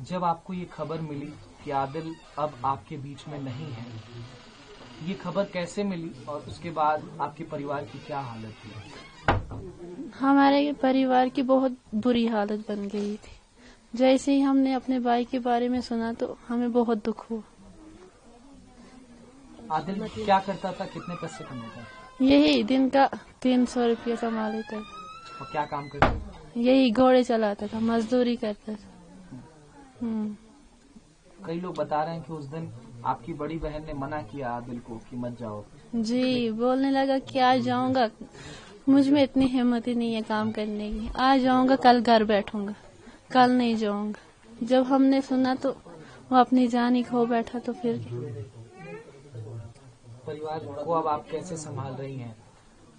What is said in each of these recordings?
जब आपको ये खबर मिली कि आदिल अब आपके बीच में नहीं है, ये खबर कैसे मिली और उसके बाद आपके परिवार की क्या हालत थी? हमारे परिवार की बहुत बुरी हालत बन गई थी। जैसे ही हमने अपने भाई के बारे में सुना तो हमें बहुत दुख हुआ। आदिल क्या करता था, कितने पैसे कमाता था? यही दिन का 300 रुपया कमा लेता था। और क्या काम करता था? यही घोड़े चलाता था, मजदूरी करता था। कई लोग बता रहे हैं कि उस दिन आपकी बड़ी बहन ने मना किया आदिल को कि मत जाओ। जी, बोलने लगा कि आज जाऊंगा, मुझ में इतनी हिम्मत ही नहीं है काम करने की। आज जाऊंगा, कल घर बैठूंगा, कल नहीं जाऊंगा। जब हमने सुना तो वो अपनी जान ही खो बैठा। तो फिर परिवार को अब आप कैसे संभाल रही हैं?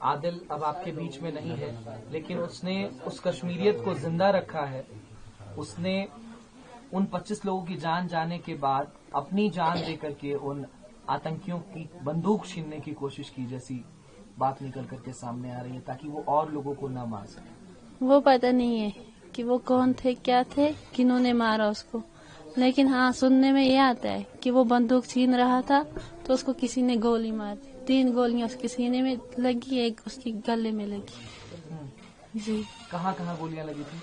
आदिल अब आपके बीच में नहीं है, लेकिन उसने उस कश्मीरियत को जिंदा रखा है। उसने उन 25 लोगों की जान जाने के बाद अपनी जान देकर के उन आतंकियों की बंदूक छीनने की कोशिश की, जैसी बात निकल करके सामने आ रही है, ताकि वो और लोगों को न मार सके। वो पता नहीं है कि वो कौन थे, क्या थे, किन्होंने मारा उसको। लेकिन हाँ, सुनने में ये आता है कि वो बंदूक छीन रहा था तो उसको किसी ने गोली मार दी। 3 गोलियां उसके सीने में लगी, एक उसके गले में लगी। जी। कहाँ कहाँ गोलियां लगी थी?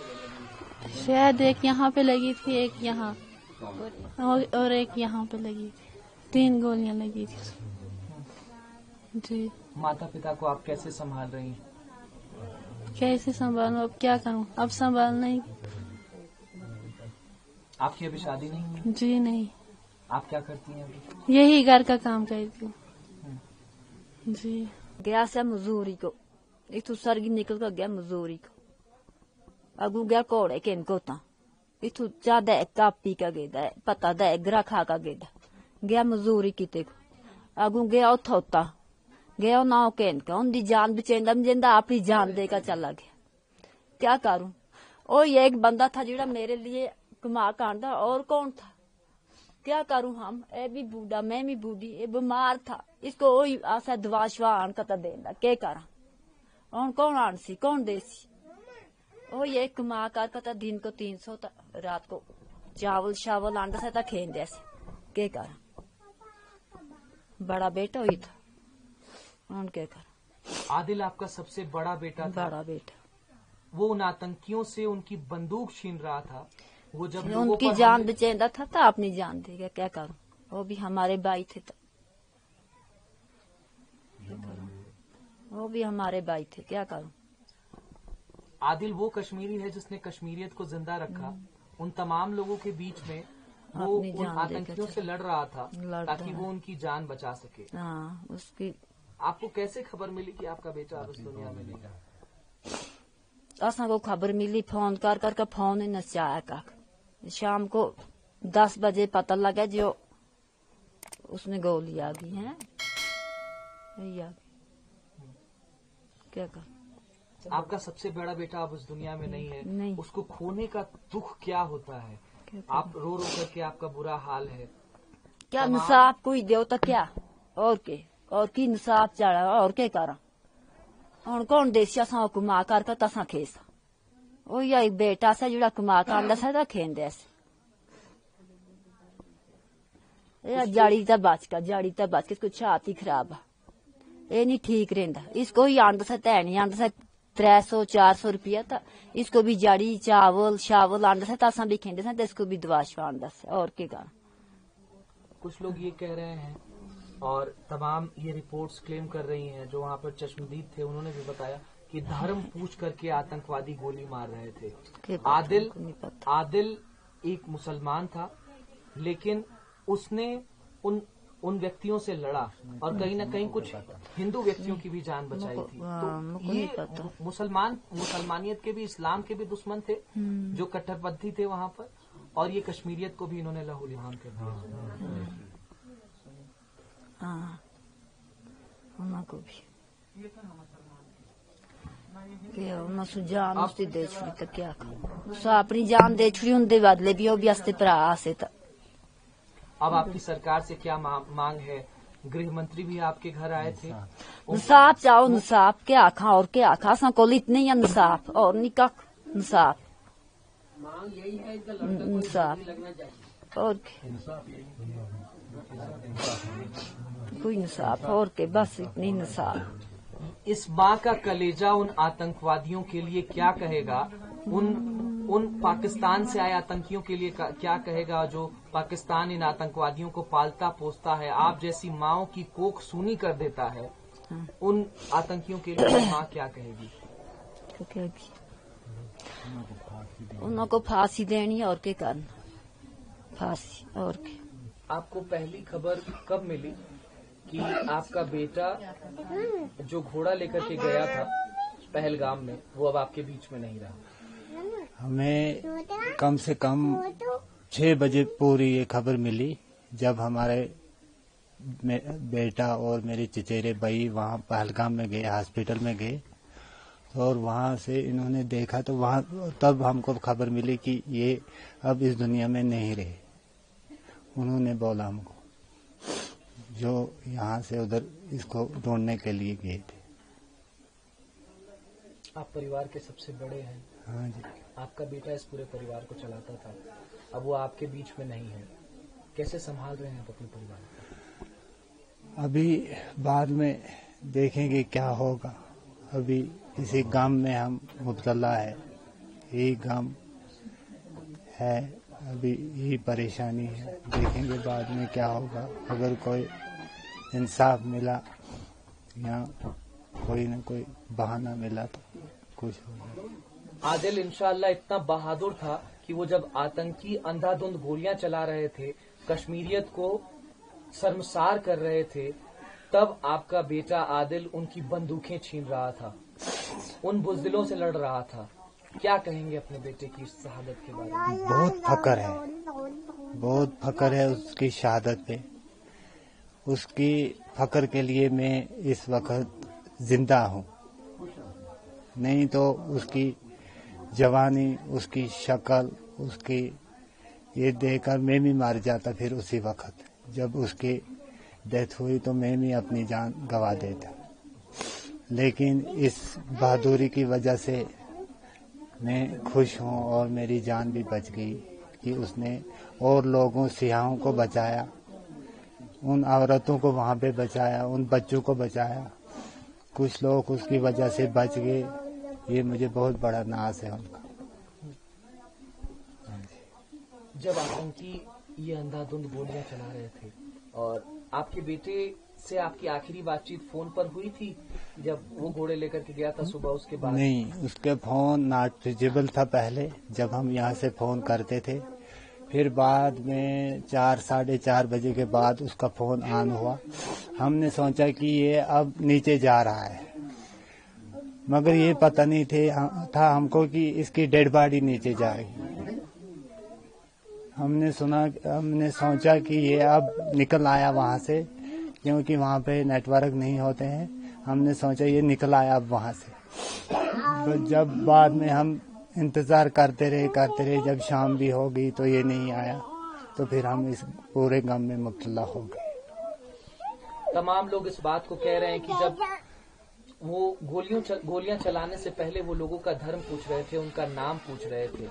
शायद एक यहाँ पे लगी थी, एक यहाँ और एक यहाँ पे लगी थी। 3 गोलियां लगी थी उसको। जी। माता पिता को आप कैसे संभाल रही हैं? कैसे संभालूं, अब क्या करूं, अब संभालना ही। आपकी अभी शादी नहीं हुई? जी नहीं। आप क्या करती हैं अभी? यही घर का काम करती हूँ। जी। गया से मजूरी को, इथू सरगी निकल कर गया मजूरी को। अगू गया कोड़े के इनको ता इथू ज्यादा कापी का गेदा पता दा ग्रा खा का गेदा गया मजूरी किते को। अगू गया उठौता गया ना के इनका उनकी जान बचेंदा जिंदा अपनी जान देकर चला गया। क्या करूं? ओ ये एक बंदा था जिड़ा मेरे लिए कमा कांदा, और कौन था? क्या करूं हम? ए भी बूढ़ा, मैं भी बूढ़ी, ये बीमार था, इसको वही आशा दवा शवा आन का देना। क्या करा? और कौन आनसी, कौन देसी? ओ ये कमा कर दिन को 300 रात को चावल शावल आंदा से ता खेन दे। क्या करा? बड़ा बेटा हुई था, और क्या करा? आदिल आपका सबसे बड़ा बेटा था। बड़ा बेटा वो उन आतंकियों से उनकी बंदूक छीन रहा था। वो जब उनकी जान बचेंदा था तो अपनी जान देगा। क्या करूं? वो भी हमारे भाई थे तो वो भी हमारे भाई थे। क्या करूं? आदिल वो कश्मीरी है जिसने कश्मीरियत को जिंदा रखा। उन तमाम लोगों के बीच में वो उन आतंकियों से लड़ रहा था ताकि वो उनकी जान बचा सके। हाँ, उसकी आपको कैसे खबर मिली कि आपका बेटा अब इस दुनिया में नहीं है? असा को खबर मिली, फोन कर करके फोन ही नचाया का। शाम को 10 बजे पता लगा जो उसमें गोली आ गई है। क्या कर? आपका सबसे बड़ा बेटा अब उस दुनिया में नहीं है। नहीं। उसको खोने का दुख क्या होता है? आप रो रो करके आपका बुरा हाल है। क्या इंसाफ कोई दो तो क्या? और के और की इंसाफ चढ़ा और क्या करा? और कौन देसिया सा कुमा कर तसा खेस ओ या बेटा सा जुड़ा कुमा कांदा सा खेन दे। जाड़ी तक बच के इसको छाती खराब है, ये नहीं ठीक रहता। इसको ही आंदा सा तैनी आंदा सा 300-400 रुपया था। इसको भी जाड़ी चावल शावल आंदा सा तसा भी खेंदे सा, इसको भी दवा शवा आंदा सा। और क्या करा? कुछ लोग ये कह रहे हैं और तमाम ये रिपोर्ट्स क्लेम कर रही हैं, जो वहाँ पर चश्मदीद थे उन्होंने भी बताया कि धर्म पूछ करके आतंकवादी गोली मार रहे थे। आदिल एक मुसलमान था, लेकिन उसने उन व्यक्तियों से लड़ा और कहीं न कहीं कुछ हिंदू व्यक्तियों की भी जान बचाई थी। तो ये मुसलमानियत के भी, इस्लाम के भी दुश्मन थे जो कट्टरपंथी थे वहाँ पर, और ये कश्मीरियत को भी इन्होंने लहूलुहान कर दिया। हाँ, उनको भी जान उसकी दे छुड़ी तो क्या अपनी जान दे छुड़ी उनके बदले भी वो भी अस्ते भरा से। अब आपकी सरकार से क्या मांग है? गृह मंत्री भी आपके घर आए थे। इंसाफ चाहो, इंसाफ क्या आखा और क्या आखा? असा को इतने ही इंसाफ और निका इंसाफ इंसाफ और कोई इंसाफ और के बस इतनी इंसाफ। इस माँ का कलेजा उन आतंकवादियों के लिए क्या कहेगा, उन पाकिस्तान से आए आतंकियों के लिए क्या कहेगा जो पाकिस्तान इन आतंकवादियों को पालता पोसता है, आप जैसी माँओं की कोख सूनी कर देता है, उन आतंकियों के लिए माँ क्या कहेगी? उनको फांसी देनी और क्या करना, फांसी और क्या। आपको पहली खबर कब मिली कि आपका बेटा जो घोड़ा लेकर के गया था पहलगाम में वो अब आपके बीच में नहीं रहा? हमें कम से कम 6 बजे पूरी ये खबर मिली, जब हमारे बेटा और मेरे चचेरे भाई वहाँ पहलगाम में गए, हॉस्पिटल में गए, और वहाँ से इन्होंने देखा तो वहाँ तब हमको खबर मिली कि ये अब इस दुनिया में नहीं रहे। उन्होंने बोला हमको, जो यहाँ से उधर इसको ढूंढने के लिए गए थे। आप परिवार के सबसे बड़े हैं। हाँ जी। आपका बेटा इस पूरे परिवार को चलाता था, अब वो आपके बीच में नहीं है, कैसे संभाल रहे हैं आप अपने परिवार को? अभी बाद में देखेंगे क्या होगा। अभी इसी गांव में हम मुब्तला है, यही गांव है, अभी यही परेशानी है। देखेंगे बाद में क्या होगा। अगर कोई इंसाफ मिला या कोई न कोई बहाना मिला तो कुछ होगा। आदिल इंशाअल्लाह इतना बहादुर था कि वो जब आतंकी अंधाधुंध गोलियां चला रहे थे, कश्मीरियत को शर्मसार कर रहे थे, तब आपका बेटा आदिल उनकी बंदूकें छीन रहा था, उन बुज़दिलों से लड़ रहा था। क्या कहेंगे अपने बेटे की इस शहादत के बारे में? बहुत फक्र है, बहुत फक्र है उसकी शहादत पे। उसकी फक्र के लिए मैं इस वक्त जिंदा हूँ, नहीं तो उसकी जवानी, उसकी शक्ल, उसकी ये देखकर मैं भी मार जाता। फिर उसी वक्त जब उसकी डेथ हुई तो मैं भी अपनी जान गंवा देता। लेकिन इस बहादुरी की वजह से मैं खुश हूँ और मेरी जान भी बच गई कि उसने और लोगों, सियाहों को बचाया, उन औरतों को वहाँ पे बचाया, उन बच्चों को बचाया। कुछ लोग उसकी वजह से बच गए, ये मुझे बहुत बड़ा नाज है उनका। जब आतंकी ये अंधाधुंध गोलियां चला रहे थे और आपके बेटे से आपकी आखिरी बातचीत फोन पर हुई थी जब वो घोड़े लेकर के गया था सुबह, उसके बाद? नहीं, उसके फोन नॉट रिचेबल था पहले, जब हम यहाँ से फोन करते थे। फिर बाद में 4, साढ़े 4 बजे के बाद उसका फोन ऑन हुआ। हमने सोचा कि ये अब नीचे जा रहा है, मगर ये पता नहीं था हमको कि इसकी डेड बॉडी नीचे जाएगी। हमने सोचा कि ये अब निकल आया वहाँ से, क्योंकि वहाँ पे नेटवर्क नहीं होते हैं। हमने सोचा ये निकल आया अब वहाँ से। जब बाद में हम इंतजार करते रहे, जब शाम भी हो गई तो ये नहीं आया, तो फिर हम इस पूरे गम में मुब्तला हो गए। तमाम लोग इस बात को कह रहे हैं कि जब वो गोलियां चलाने से पहले वो लोगों का धर्म पूछ रहे थे, उनका नाम पूछ रहे थे।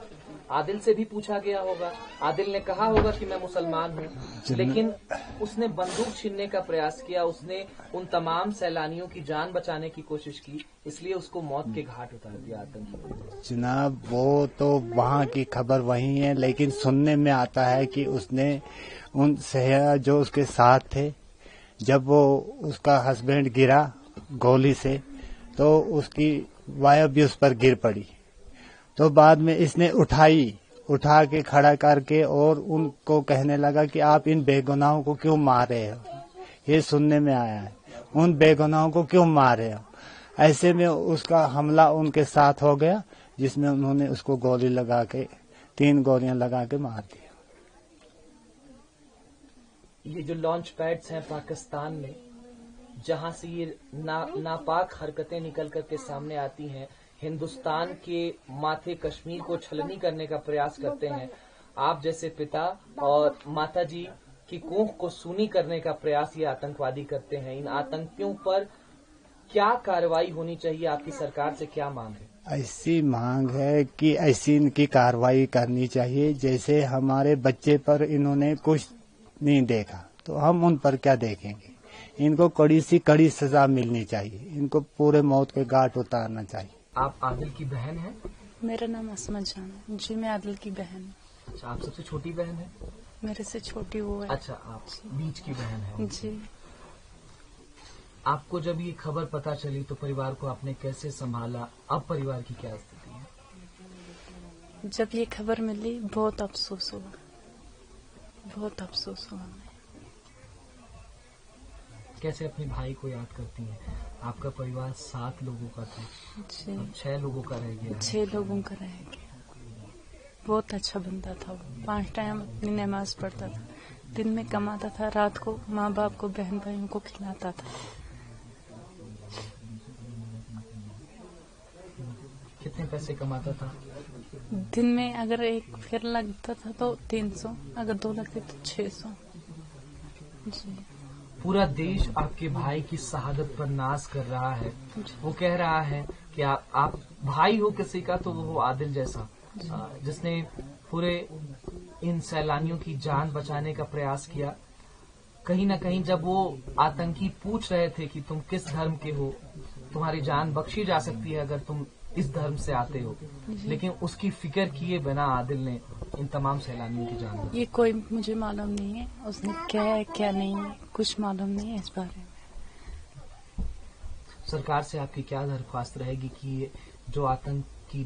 आदिल से भी पूछा गया होगा, आदिल ने कहा होगा कि मैं मुसलमान हूँ, लेकिन उसने बंदूक छीनने का प्रयास किया, उसने उन तमाम सैलानियों की जान बचाने की कोशिश की, इसलिए उसको मौत के घाट उतार दिया आतंकी। जनाब, वो तो वहाँ की खबर वही है, लेकिन सुनने में आता है कि उसने उन सैया जो उसके साथ थे, जब वो उसका हस्बैंड गिरा गोली से तो उसकी वाइफ भी उस पर गिर पड़ी। तो बाद में इसने उठा के खड़ा करके और उनको कहने लगा कि आप इन बेगुनाहों को क्यों मार रहे हो। ये सुनने में आया है, उन बेगुनाहों को क्यों मार रहे हो। ऐसे में उसका हमला उनके साथ हो गया, जिसमें उन्होंने उसको गोली लगा के 3 गोलियां लगा के मार दिया। ये जो लॉन्च पैड्स हैं पाकिस्तान में, जहां से ये नापाक हरकतें निकल करके सामने आती हैं, हिंदुस्तान के माथे कश्मीर को छलनी करने का प्रयास करते हैं, आप जैसे पिता और माता जी की कोख को सूनी करने का प्रयास ये आतंकवादी करते हैं। इन आतंकियों पर क्या कार्रवाई होनी चाहिए, आपकी सरकार से क्या मांग है? ऐसी मांग है कि ऐसी इनकी कार्रवाई करनी चाहिए। जैसे हमारे बच्चे पर इन्होंने कुछ नहीं देखा तो हम उन पर क्या देखेंगे। इनको कड़ी सी कड़ी सजा मिलनी चाहिए। इनको पूरे मौत के घाट उतारना चाहिए। आप आदिल की बहन हैं? मेरा नाम असमा जान है जी। मैं आदिल की बहन हूँ। अच्छा, आप सबसे छोटी बहन है? मेरे से छोटी वो है। अच्छा, आप बीच की बहन है जी। आपको जब ये खबर पता चली तो परिवार को आपने कैसे संभाला? अब परिवार की क्या स्थिति है? जब ये खबर मिली बहुत अफसोस हुआ, बहुत अफसोस हुआ। कैसे अपने भाई को याद करती हैं? आपका परिवार 7 लोगों का था, अब 6 लोगों का रह गया है। 6 लोगों का रह गया। बहुत अच्छा बंदा था वो। 5 टाइम अपनी नमाज पढ़ता था, दिन में कमाता था, रात को माँ बाप को बहन भाइयों को खिलाता था। कितने पैसे कमाता था? दिन में अगर एक फेर लगता था तो 300, अगर 2 लगते तो 600 जी। पूरा देश आपके भाई की शहादत पर नाज कर रहा है। वो कह रहा है कि आप भाई हो किसी का तो वो हो आदिल जैसा, जिसने पूरे इन सैलानियों की जान बचाने का प्रयास किया। कहीं न कहीं जब वो आतंकी पूछ रहे थे कि तुम किस धर्म के हो, तुम्हारी जान बख्शी जा सकती है अगर तुम इस धर्म से आते हो, लेकिन उसकी फिक्र किए बिना आदिल ने इन तमाम सैलानियों की जान बचाई। ये कोई मुझे मालूम नहीं है उसने क्या है क्या नहीं है, कुछ मालूम नहीं है इस बारे में। सरकार से आपकी क्या दरख्वास्त रहेगी कि ये जो आतंकी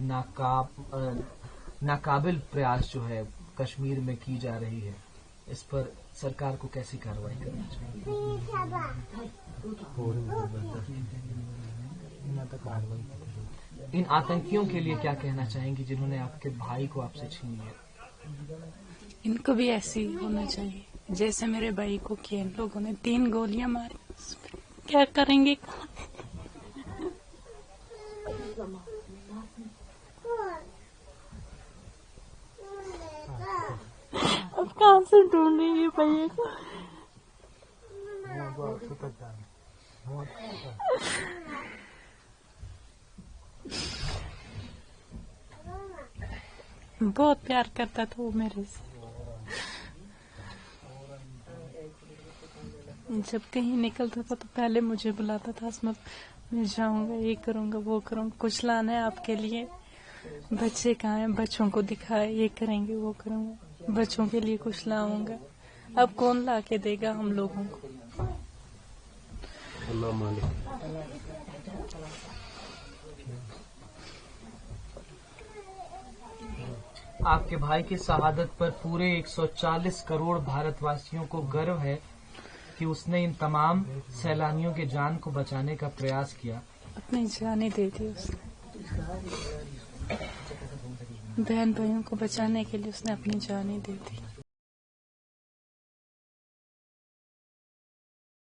नाकाबिल प्रयास जो है कश्मीर में की जा रही है, इस पर सरकार को कैसी कार्रवाई करनी चाहिए? इन आतंकियों के लिए क्या कहना चाहेंगी जिन्होंने आपके भाई को आपसे छीन लिया? इनको भी ऐसे ही होना चाहिए जैसे मेरे भाई को किया। इन लोगों ने 3 गोलियां मारी, क्या करेंगे? अब कहाँ से ढूंढेंगे भैया को? बहुत प्यार करता था वो मेरे से। जब कहीं निकलता था तो पहले मुझे बुलाता था, असमत मैं जाऊंगा, ये करूंगा, वो करूंगा, कुछ लाना है आपके लिए, बच्चे कहाँ हैं, बच्चों को दिखाए, ये करेंगे, वो करूंगा, बच्चों के लिए कुछ लाऊंगा। अब कौन ला के देगा हम लोगों को? अल्लाह मालिक। आपके भाई की शहादत पर पूरे 140 करोड़ भारतवासियों को गर्व है कि उसने इन तमाम सैलानियों के जान को बचाने का प्रयास किया। अपनी जान दे दी उसने, बहन भाइयों को बचाने के लिए उसने अपनी जान दे दी।